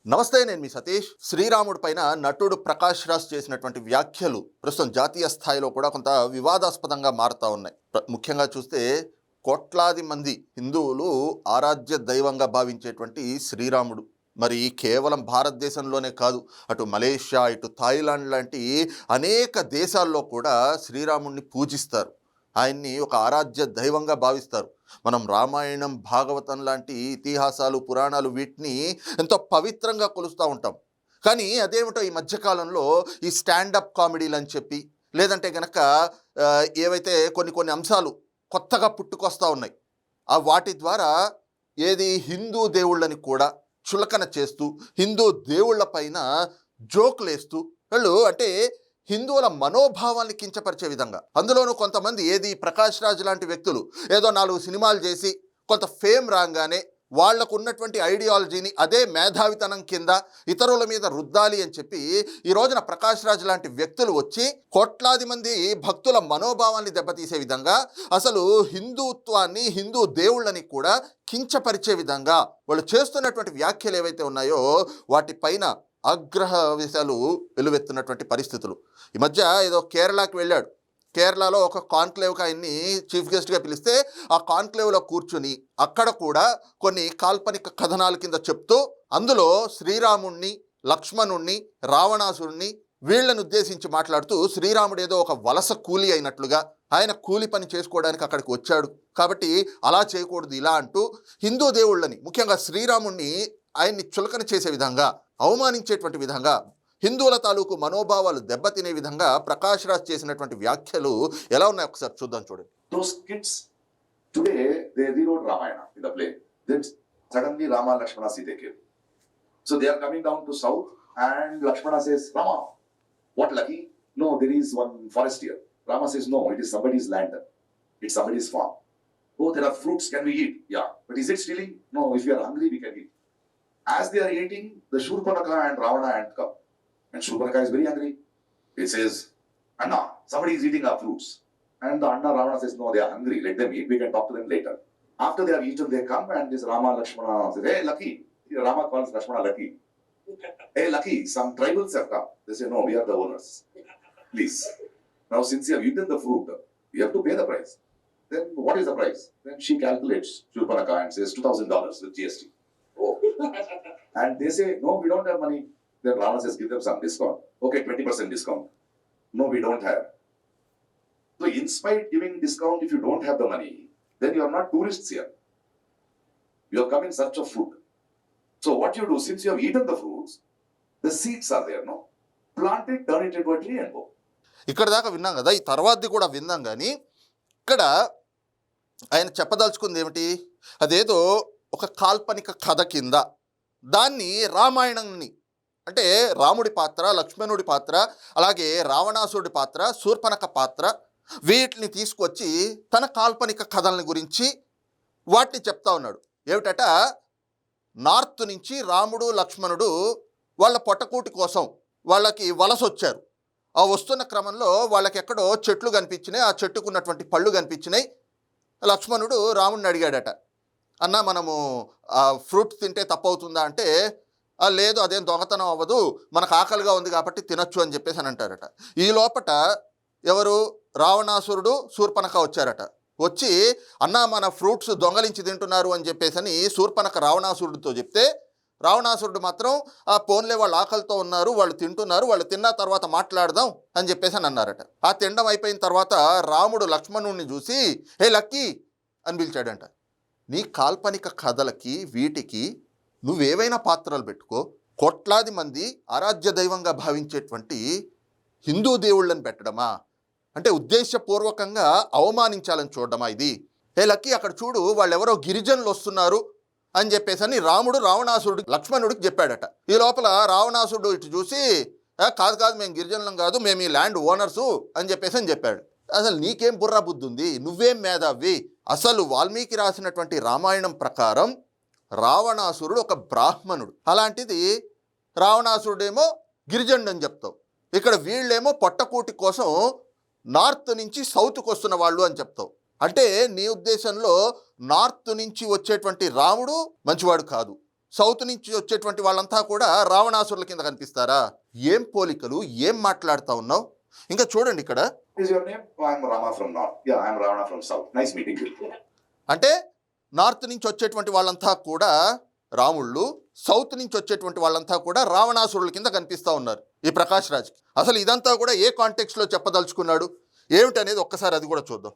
నమస్తే, నేను మీ సతీష్. శ్రీరాముడి పైన నటుడు ప్రకాష్ రాజ్ చేసినటువంటి వ్యాఖ్యలు ప్రస్తుతం జాతీయ స్థాయిలో కూడా కొంత వివాదాస్పదంగా మారుతూ ఉన్నాయి. ముఖ్యంగా చూస్తే కోట్లాది మంది హిందువులు ఆరాధ్య దైవంగా భావించేటువంటి శ్రీరాముడు మరి కేవలం భారతదేశంలోనే కాదు, అటు మలేషియా, ఇటు థాయిలాండ్ లాంటి అనేక దేశాల్లో కూడా శ్రీరాముడిని పూజిస్తారు. ఆయన్ని ఒక ఆరాధ్య దైవంగా భావిస్తారు. మనం రామాయణం, భాగవతం లాంటి ఇతిహాసాలు, పురాణాలు వీటిని ఎంతో పవిత్రంగా కొలుస్తూ ఉంటాం. కానీ అదేమిటో ఈ మధ్యకాలంలో ఈ స్టాండప్ కామెడీలు అని చెప్పి, లేదంటే కనుక ఏవైతే కొన్ని అంశాలు కొత్తగా పుట్టుకొస్తూ ఉన్నాయి, ఆ వాటి ద్వారా ఏది హిందూ దేవుళ్ళని కూడా చులకన చేస్తూ, హిందూ దేవుళ్ళ పైన జోకులేస్తూ వాళ్ళు అంటే హిందువుల మనోభావాన్ని కించపరిచే విధంగా, అందులోనూ కొంతమంది ఏది ప్రకాష్ రాజ్ లాంటి వ్యక్తులు ఏదో 4 సినిమాలు చేసి కొంత ఫేమ్ రాగానే వాళ్లకు ఉన్నటువంటి ఐడియాలజీని అదే మేధావితనం కింద ఇతరుల మీద రుద్దాలి అని చెప్పి ఈ రోజున ప్రకాష్ రాజ్ లాంటి వ్యక్తులు వచ్చి కోట్లాది మంది భక్తుల మనోభావాన్ని దెబ్బతీసే విధంగా, అసలు హిందుత్వాన్ని, హిందూ దేవుళ్ళని కూడా కించపరిచే విధంగా వాళ్ళు చేస్తున్నటువంటి వ్యాఖ్యలు ఏవైతే ఉన్నాయో వాటిపైన ఆగ్రహ విషయాలు వెలువెత్తున్నటువంటి పరిస్థితులు. ఈ మధ్య ఏదో కేరళకి వెళ్ళాడు. కేరళలో ఒక కాన్క్లేవ్కి ఆయన్ని చీఫ్ గెస్ట్గా పిలిస్తే ఆ కాన్క్లేవ్లో కూర్చుని అక్కడ కూడా కొన్ని కాల్పనిక కథనాల కింద చెప్తూ, అందులో శ్రీరాముణ్ణి, లక్ష్మణుణ్ణి, రావణాసురుణ్ణి వీళ్ళని ఉద్దేశించి మాట్లాడుతూ, శ్రీరాముడు ఏదో ఒక వలస కూలి అయినట్లుగా, ఆయన కూలి పని చేసుకోవడానికి అక్కడికి వచ్చాడు కాబట్టి అలా చేయకూడదు ఇలా అంటూ హిందూ దేవుళ్ళని, ముఖ్యంగా శ్రీరాముణ్ణి ఆయన్ని చులకన చేసే విధంగా, అవమానించేటువంటి విధంగా, హిందువుల తాలూకు మనోభావాలు దెబ్బతినే విధంగా ప్రకాష్ రాజ్ చేసినటువంటి వ్యాఖ్యలు ఎలా ఉన్నాయో ఒకసారి చూద్దాం, చూడండి. Those kids today they rewrote Ramayana in the play. Then suddenly Rama, Lakshmana, Sita came. So they are coming down to south and Lakshmana says, Rama, what lucky? No, there is one forest here. Rama says, no, it is somebody's land. It's somebody's farm. Oh, there are fruits, can we eat? Yeah. But is it stealing? No, if you are hungry, we can eat. As they are eating, the Shurpanaka and Ravana ant come. And Shurpanaka is very angry. It says, Anna, somebody is eating our fruits. And the Anna Ravana says, no, they are hungry. Let them eat. We can talk to them later. After they have eaten, they come and this Rama Lakshmana says, hey, Lucky. Rama calls Lakshmana Lucky. Hey, Lucky, some tribals have come. They say, no, we are the owners. Please. Now, since you have eaten the fruit, you have to pay the price. Then what is the price? Then she calculates Shurpanaka and says $2,000 with GST. Oh. And they say, no, we don't have money. Then Rama says, give them some discount. Okay, 20% discount. No, we don't have. So in spite giving discount, if you don't have the money, then you are not tourists here. You have come in search of fruit. So what you do, since you have eaten the fruits, the seeds are there, no? Plant it, turn it into a tree and go. ఇక్కడ దాకా విన్నాం కదా, ఈ తర్వాతది కూడా విన్నాం. కానీ ఇక్కడ ఆయన చెప్పదలుచుకుంది ఏమిటి, అదేదో ఒక కాల్పనిక కథ కింద దాన్ని రామాయణాన్ని, అంటే రాముడి పాత్ర, లక్ష్మణుడి పాత్ర, అలాగే రావణాసురుడి పాత్ర, శూర్పణఖ పాత్ర, వీటిని తీసుకొచ్చి తన కాల్పనిక కథల్ని గురించి వాటిని చెప్తా ఉన్నాడు. ఏమిటట, నార్త్ నుంచి రాముడు, లక్ష్మణుడు వాళ్ళ పొట్టకూటి కోసం వాళ్ళకి వలస వచ్చారు. ఆ వస్తున్న క్రమంలో వాళ్ళకి ఎక్కడో చెట్లు కనిపించినాయి, ఆ చెట్టుకు ఉన్నటువంటి పళ్ళు కనిపించినాయి. లక్ష్మణుడు రాముడిని అడిగాడట, అన్న మనము ఆ ఫ్రూట్ తింటే తప్పవుతుందా అంటే, లేదు అదేం దొంగతనం అవ్వదు, మనకు ఆకలిగా ఉంది కాబట్టి తినొచ్చు అని చెప్పేసి అని అంటారట. ఈ లోపట ఎవరు, రావణాసురుడు, శూర్పణఖ వచ్చారట. వచ్చి అన్న మన ఫ్రూట్స్ దొంగలించి తింటున్నారు అని చెప్పేసి అని శూర్పణఖ రావణాసురుడితో చెప్తే, రావణాసురుడు మాత్రం ఆ పోన్లే వాళ్ళు ఆకలితో ఉన్నారు, వాళ్ళు తింటున్నారు, వాళ్ళు తిన్న తర్వాత మాట్లాడదాం అని చెప్పేసి అని అన్నారట. ఆ తినడం అయిపోయిన తర్వాత రాముడు లక్ష్మణుడిని చూసి హే లక్కీ అని పిలిచాడంట. నీ కాల్పనిక కథలకి వీటికి నువ్వేవైనా పాత్రలు పెట్టుకో, కోట్లాది మంది ఆరాధ్య దైవంగా భావించేటువంటి హిందూ దేవుళ్ళని పెట్టడమా, అంటే ఉద్దేశపూర్వకంగా అవమానించాలని చూడడమా ఇది? హే లక్కీ, అక్కడ చూడు వాళ్ళెవరో గిరిజనులు వస్తున్నారు అని చెప్పేసి అని రాముడు రావణాసురుడు లక్ష్మణుడికి చెప్పాడట. ఈ లోపల రావణాసురుడు ఇటు చూసి కాదు మేము గిరిజనులం కాదు, మేము ఈ ల్యాండ్ ఓనర్సు అని చెప్పేసి అని చెప్పాడు. అసలు నీకేం బుర్రా బుద్ధి ఉంది, నువ్వేం మేధావి? అసలు వాల్మీకి రాసినటువంటి రామాయణం ప్రకారం రావణాసురుడు ఒక బ్రాహ్మణుడు, అలాంటిది రావణాసురుడేమో గిరిజనుడు అని చెప్తావు. ఇక్కడ వీళ్ళేమో పొట్టకూటి కోసం నార్త్ నుంచి సౌత్కి వస్తున్న వాళ్ళు అని చెప్తావు. అంటే నీ ఉద్దేశంలో నార్త్ నుంచి వచ్చేటువంటి రాముడు మంచివాడు కాదు, సౌత్ నుంచి వచ్చేటువంటి వాళ్ళంతా కూడా రావణాసురుల కింద కనిపిస్తారా? ఏం పోలికలు, ఏం మాట్లాడుతూ ఉన్నావు? ఇంకా చూడండి ఇక్కడ, What is your name? Oh, I'm Rama from North. Yeah, I'm Ravana from South. Nice meeting you. అంటే నార్త్ నుంచి వచ్చేటువంటి వాళ్ళంతా కూడా రాముళ్ళు, సౌత్ నుంచి వచ్చేటువంటి వాళ్ళంతా కూడా రావణాసురుల కింద కనిపిస్తూ ఉన్నారు ఈ ప్రకాష్ రాజ్కి. అసలు ఇదంతా కూడా ఏ కాంటెక్స్ట్లో చెప్పదలుచుకున్నాడు ఏమిటనేది ఒక్కసారి అది కూడా చూద్దాం.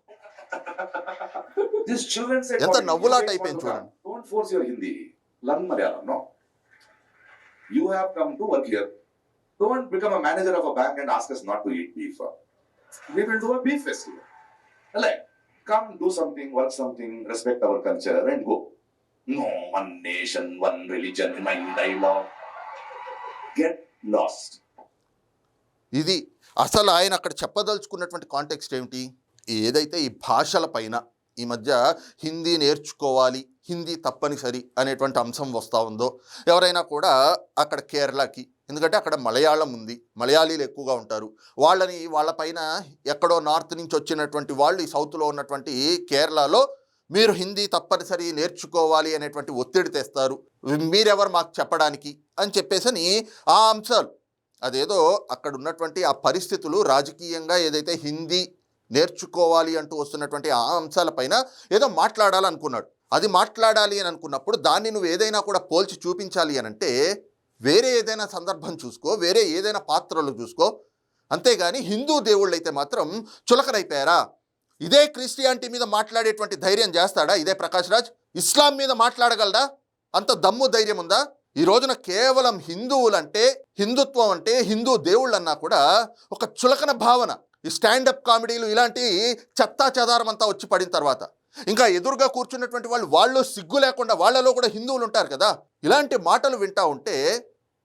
These children said, ఎంత "What, నవ్వులాట you guys అయిపోయింది want to చూడండి. come? Don't force your Hindi. Learn Malayalam, no? You have come to work here. Don't become a manager of a bank and ask us not to eat beef. We will do a beef festival. Like, come do something, work something, respect our culture and go. No, one nation, one religion, one dialogue. Get lost. ఇది అసలు ఆయన అక్కడ చెప్పదలుచుకున్నటువంటి context ఏమిటి? ఏదైతే ఈ భాషల పైన ఈ మధ్య హిందీ నేర్చుకోవాలి, హిందీ తప్పనిసరి అనేటువంటి అంశం వస్తూ ఉందో, ఎవరైనా కూడా అక్కడ కేరళకి, ఎందుకంటే అక్కడ మలయాళం ఉంది, మలయాళీలు ఎక్కువగా ఉంటారు, వాళ్ళపైన ఎక్కడో నార్త్ నుంచి వచ్చినటువంటి వాళ్ళు ఈ సౌత్లో ఉన్నటువంటి కేరళలో మీరు హిందీ తప్పనిసరి నేర్చుకోవాలి అనేటువంటి ఒత్తిడి తెస్తారు, మీరెవరు మాకు చెప్పడానికి అని చెప్పేసని ఆ అంశాలు, అదేదో అక్కడ ఉన్నటువంటి ఆ పరిస్థితులు రాజకీయంగా ఏదైతే హిందీ నేర్చుకోవాలి అంటూ వస్తున్నటువంటి ఆ అంశాలపైన ఏదో మాట్లాడాలనుకున్నాడు. అది మాట్లాడాలి అని అనుకున్నప్పుడు దాన్ని నువ్వు ఏదైనా కూడా పోల్చి చూపించాలి అని అంటే వేరే ఏదైనా సందర్భం చూసుకో, వేరే ఏదైనా పాత్రలు చూసుకో, అంతేగాని హిందూ దేవుళ్ళు అయితే మాత్రం చులకనైపోయారా? ఇదే క్రిస్టియానిటీ మీద మాట్లాడేటువంటి ధైర్యం చేస్తాడా ఇదే ప్రకాష్ రాజ్? ఇస్లాం మీద మాట్లాడగలడా? అంత దమ్ము ధైర్యం ఉందా? ఈ రోజున కేవలం హిందువులంటే, హిందుత్వం అంటే, హిందూ దేవుళ్ళన్నా కూడా ఒక చులకన భావన. ఈ స్టాండప్ కామెడీలు ఇలాంటి చెత్తా చెదారం అంతా వచ్చి పడిన తర్వాత ఇంకా ఎదురుగా కూర్చున్నటువంటి వాళ్ళు సిగ్గు లేకుండా, వాళ్ళలో కూడా హిందువులు ఉంటారు కదా, ఇలాంటి మాటలు వింటా ఉంటే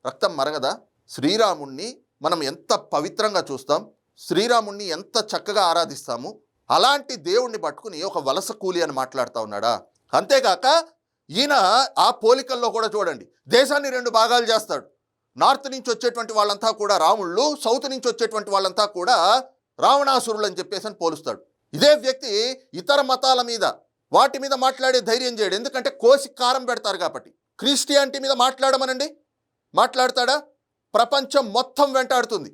రక్తం మరగదా? శ్రీరాముణ్ణి మనం ఎంత పవిత్రంగా చూస్తాం, శ్రీరాముణ్ణి ఎంత చక్కగా ఆరాధిస్తాము, అలాంటి దేవుణ్ణి పట్టుకుని ఒక వలస కూలి అని మాట్లాడుతూ ఉన్నాడా? అంతేకాక ఈయన ఆ పోలికల్లో కూడా చూడండి, దేశాన్ని రెండు భాగాలు చేస్తాడు. నార్త్ నుంచి వచ్చేటువంటి వాళ్ళంతా కూడా రాముళ్ళు, సౌత్ నుంచి వచ్చేటువంటి వాళ్ళంతా కూడా రావణాసురులు అని చెప్పేసి అని పోలుస్తాడు. ఇదే వ్యక్తి ఇతర మతాల మీద, వాటి మీద మాట్లాడే ధైర్యం చేయడు, ఎందుకంటే కోసి కారం పెడతారు కాబట్టి. క్రిస్టియానిటీ మీద మాట్లాడమనండి, మాట్లాడతాడా? ప్రపంచం మొత్తం వెంటాడుతుంది.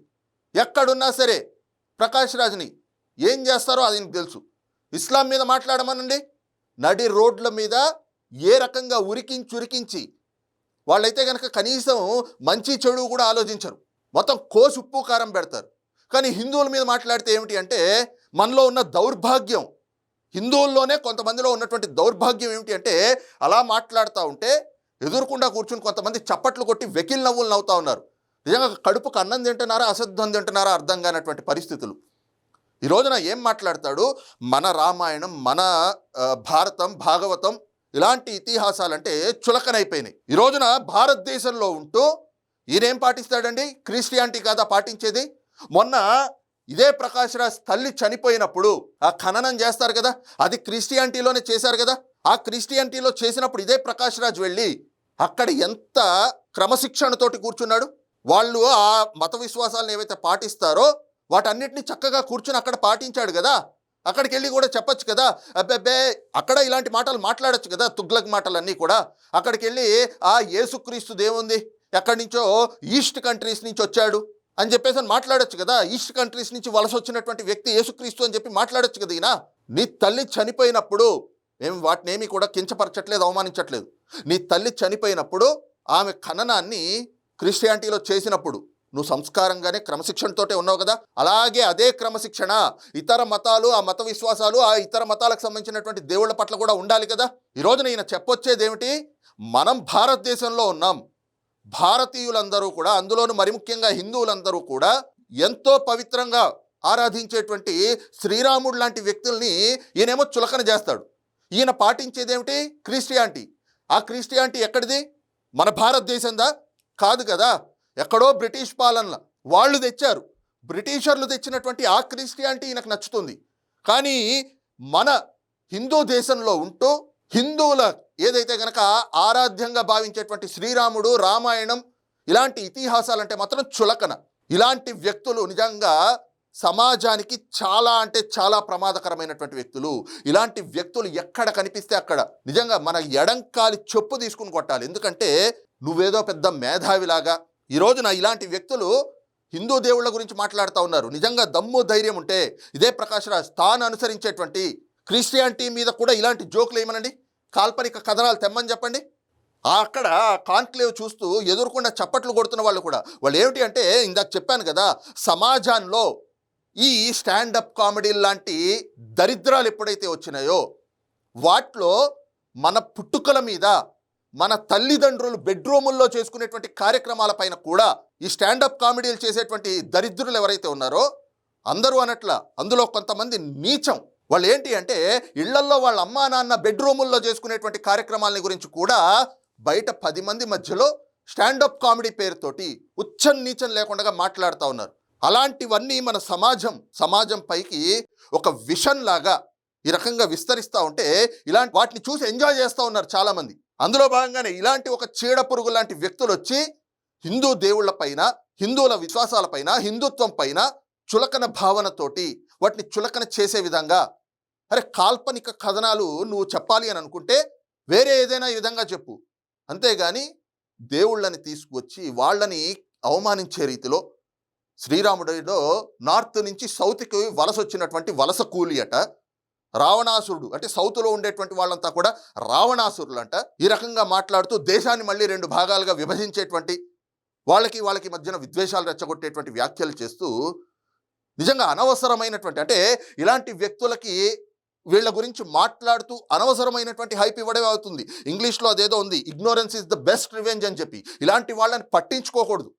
ఎక్కడున్నా సరే ప్రకాష్ రాజ్ని ఏం చేస్తారో అది తెలుసు. ఇస్లాం మీద మాట్లాడమనండి, నడి రోడ్ల మీద ఏ రకంగా ఉరికించి వాళ్ళైతే కనుక కనీసం మంచి చెడు కూడా ఆలోచించరు, మొత్తం కోసి ఉప్పు కారం పెడతారు. కానీ హిందువుల మీద మాట్లాడితే ఏమిటి అంటే మనలో ఉన్న దౌర్భాగ్యం, హిందువుల్లోనే కొంతమందిలో ఉన్నటువంటి దౌర్భాగ్యం ఏమిటి అంటే అలా మాట్లాడుతూ ఉంటే ఎదురుకుండా కూర్చుని కొంతమంది చప్పట్లు కొట్టి వెకిల్ నవ్వులు నవ్వుతూ ఉన్నారు. నిజంగా కడుపుకు అన్నం తింటున్నారా అసద్ధం తింటున్నారా అర్థం కానటువంటి పరిస్థితులు. ఈ రోజున ఏం మాట్లాడతాడు? మన రామాయణం, మన భారతం, భాగవతం ఇలాంటి ఇతిహాసాలంటే చులకనైపోయినాయి. ఈ రోజున భారతదేశంలో ఉంటూ ఈయనేం పాటిస్తాడండి? క్రిస్టియానిటీ కాదా పాటించేది? మొన్న ఇదే ప్రకాష్ రాజ్ తల్లి చనిపోయినప్పుడు ఆ ఖననం చేస్తారు కదా, అది క్రిస్టియానిటీలోనే చేశారు కదా. ఆ క్రిస్టియానిటీలో చేసినప్పుడు ఇదే ప్రకాష్ రాజ్ వెళ్ళి అక్కడ ఎంత క్రమశిక్షణతోటి కూర్చున్నాడు. వాళ్ళు ఆ మత విశ్వాసాలను ఏవైతే పాటిస్తారో వాటన్నిటిని చక్కగా కూర్చుని అక్కడ పాటించాడు కదా. అక్కడికి వెళ్ళి కూడా చెప్పచ్చు కదా, అబ్బే అక్కడ ఇలాంటి మాటలు మాట్లాడచ్చు కదా, తుగ్లక్ మాటలన్నీ కూడా. అక్కడికి వెళ్ళి ఆ యేసుక్రీస్తు దేవుంది ఎక్కడి నుంచో ఈస్ట్ కంట్రీస్ నుంచి వచ్చాడు అని చెప్పేసి అని మాట్లాడచ్చు కదా. ఈస్ట్ కంట్రీస్ నుంచి వలస వచ్చినటువంటి వ్యక్తి యేసుక్రీస్తు అని చెప్పి మాట్లాడచ్చు కదా. ఈయన నీ తల్లి చనిపోయినప్పుడు మేము వాటినేమి కూడా కించపరచట్లేదు, అవమానించట్లేదు. నీ తల్లి చనిపోయినప్పుడు ఆమె ఖననాన్ని క్రిస్టియానిటీలో చేసినప్పుడు నువ్వు సంస్కారంగానే క్రమశిక్షణతోటే ఉన్నావు కదా. అలాగే అదే క్రమశిక్షణ ఇతర మతాలు, ఆ మత విశ్వాసాలు, ఆ ఇతర మతాలకు సంబంధించినటువంటి దేవుళ్ళ పట్ల కూడా ఉండాలి కదా. ఈ రోజున ఈయన చెప్పొచ్చేది ఏమిటి? మనం భారతదేశంలో ఉన్నాం, భారతీయులందరూ కూడా, అందులోనూ మరి ముఖ్యంగా హిందువులందరూ కూడా ఎంతో పవిత్రంగా ఆరాధించేటువంటి శ్రీరాముడు లాంటి వ్యక్తుల్ని ఈయనేమో చులకన చేస్తాడు. ఈయన పాటించేదేమిటి? క్రిస్టియానిటీ. ఆ క్రిస్టియానిటీ ఎక్కడిది? మన భారతదేశందా? కాదు కదా. ఎక్కడో బ్రిటిష్ పాలన వాళ్ళు తెచ్చారు, బ్రిటిషర్లు తెచ్చినటువంటి ఆ క్రిస్టియానిటీ ఈయనకు నచ్చుతుంది. కానీ మన హిందూ దేశంలో ఉంటూ హిందువుల ఏదైతే కనుక ఆరాధ్యంగా భావించేటువంటి శ్రీరాముడు, రామాయణం ఇలాంటి ఇతిహాసాలంటే మాత్రం చులకన. ఇలాంటి వ్యక్తులు నిజంగా సమాజానికి చాలా అంటే చాలా ప్రమాదకరమైనటువంటి వ్యక్తులు. ఇలాంటి వ్యక్తులు ఎక్కడ కనిపిస్తే అక్కడ నిజంగా మన ఎడంకాలి చెప్పు తీసుకుని కొట్టాలి. ఎందుకంటే నువ్వేదో పెద్ద మేధావిలాగా ఈ రోజున ఇలాంటి వ్యక్తులు హిందూ దేవుళ్ళ గురించి మాట్లాడుతూ ఉన్నారు. నిజంగా దమ్ము ధైర్యం ఉంటే ఇదే ప్రకాష్ రాజ్ తాను అనుసరించేటువంటి క్రిస్టియానిటీ మీద కూడా ఇలాంటి జోకులు ఏమనండి, కాల్పనిక కథనాలు తెమ్మని చెప్పండి. అక్కడ కాన్క్లేవ్ చూస్తూ ఎదుర్కొన్న చప్పట్లు కొడుతున్న వాళ్ళు కూడా వాళ్ళు ఏమిటి అంటే, ఇందాక చెప్పాను కదా, సమాజంలో ఈ స్టాండప్ కామెడీ లాంటి దరిద్రాలు ఎప్పుడైతే వచ్చినాయో వాటిలో మన పుట్టుకల మీద, మన తల్లిదండ్రులు బెడ్రూముల్లో చేసుకునేటువంటి కార్యక్రమాల పైన కూడా ఈ స్టాండప్ కామెడీలు చేసేటువంటి దరిద్రులు ఎవరైతే ఉన్నారో అందరూ అనట్ల, అందులో కొంతమంది నీచం వాళ్ళు ఏంటి అంటే ఇళ్లల్లో వాళ్ళ అమ్మా నాన్న బెడ్రూముల్లో చేసుకునేటువంటి కార్యక్రమాలని గురించి కూడా బయట 10 మంది మధ్యలో స్టాండప్ కామెడీ పేరుతోటి ఉచ్చం నీచం లేకుండా మాట్లాడుతూ ఉన్నారు. అలాంటివన్నీ మన సమాజం పైకి ఒక విషన్ లాగా ఈ రకంగా విస్తరిస్తూ ఉంటే ఇలాంటి వాటిని చూసి ఎంజాయ్ చేస్తూ ఉన్నారు చాలామంది. అందులో భాగంగానే ఇలాంటి ఒక చీడ పురుగు లాంటి వ్యక్తులు వచ్చి హిందూ దేవుళ్ల పైన, హిందువుల విశ్వాసాల పైన, హిందుత్వం పైన చులకన భావనతోటి వాటిని చులకన చేసే విధంగా, అరే కాల్పనిక కథనాలు నువ్వు చెప్పాలి అని అనుకుంటే వేరే ఏదైనా ఈ విధంగా చెప్పు, అంతేగాని దేవుళ్ళని తీసుకువచ్చి వాళ్ళని అవమానించే రీతిలో. శ్రీరాముడిలో నార్త్ నుంచి సౌత్కి వలస వచ్చినటువంటి వలస కూలి అట, రావణాసురుడు అంటే సౌత్లో ఉండేటువంటి వాళ్ళంతా కూడా రావణాసురులు అంట. ఈ రకంగా మాట్లాడుతూ దేశాన్ని మళ్ళీ 2 భాగాలుగా విభజించేటువంటి, వాళ్ళకి మధ్యన విద్వేషాలు రెచ్చగొట్టేటువంటి వ్యాఖ్యలు చేస్తూ నిజంగా అనవసరమైనటువంటి, అంటే ఇలాంటి వ్యక్తులకి వీళ్ళ గురించి మాట్లాడుతూ అనవసరమైనటువంటి హైప్ ఇవ్వడమే అవుతుంది. ఇంగ్లీష్లో అదేదో ఉంది, ignorance is the best revenge అని చెప్పి. ఇలాంటి వాళ్ళని పట్టించుకోకూడదు.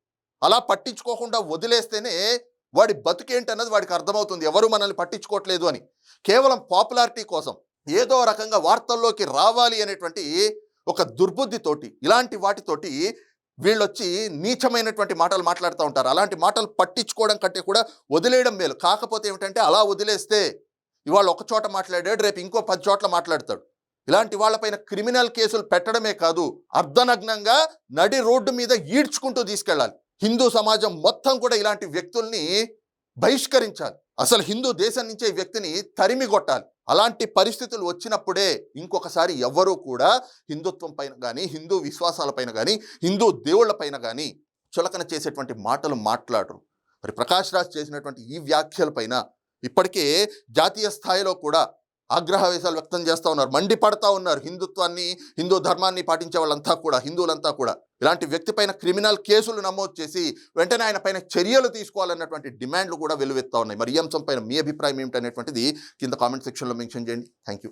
అలా పట్టించుకోకుండా వదిలేస్తేనే వాడి బతుకేంటన్నది వాడికి అర్థమవుతుంది, ఎవరు మనల్ని పట్టించుకోవట్లేదు అని. కేవలం పాపులారిటీ కోసం ఏదో రకంగా వార్తల్లోకి రావాలి అనేటువంటి ఒక దుర్బుద్ధితోటి ఇలాంటి వాటితోటి వీళ్ళొచ్చి నీచమైనటువంటి మాటలు మాట్లాడుతూ ఉంటారు. అలాంటి మాటలు పట్టించుకోవడం కంటే కూడా వదిలేయడం మేలు. కాకపోతే ఏమిటంటే అలా వదిలేస్తే ఇవాళ ఒక చోట మాట్లాడాడు, రేపు ఇంకో 10 చోట్ల మాట్లాడతాడు. ఇలాంటి వాళ్ళపైన క్రిమినల్ కేసులు పెట్టడమే కాదు, అర్ధనగ్నంగా నడి రోడ్డు మీద ఈడ్చుకుంటూ తీసుకెళ్ళాలి. హిందూ సమాజం మొత్తం కూడా ఇలాంటి వ్యక్తుల్ని బహిష్కరించాలి. అసలు హిందూ దేశం నుంచే ఈ వ్యక్తిని తరిమి కొట్టాలి. అలాంటి పరిస్థితులు వచ్చినప్పుడే ఇంకొకసారి ఎవ్వరూ కూడా హిందుత్వం పైన కానీ, హిందూ విశ్వాసాల పైన కానీ, హిందూ దేవుళ్ల పైన కానీ చులకన చేసేటువంటి మాటలు మాట్లాడరు. మరి ప్రకాష్ రాజ్ చేసినటువంటి ఈ వ్యాఖ్యల పైన ఇప్పటికే జాతీయ స్థాయిలో కూడా ఆగ్రహవేశాలు వ్యక్తం చేస్తూ ఉన్నారు, మండిపడతా ఉన్నారు. హిందుత్వాన్ని, హిందూ ధర్మాన్ని పాటించే వాళ్ళంతా కూడా, హిందువులంతా కూడా ఇలాంటి వ్యక్తి పైన క్రిమినల్ కేసులు నమోదు చేసి వెంటనే ఆయన పైన చర్యలు తీసుకోవాలన్నటువంటి డిమాండ్లు కూడా వెల్లువెత్తా ఉన్నాయి. మరి ఈ అంశం పైన మీ అభిప్రాయం ఏమిటనేటువంటిది కింద కామెంట్ సెక్షన్లో మెన్షన్ చేయండి. Thank you.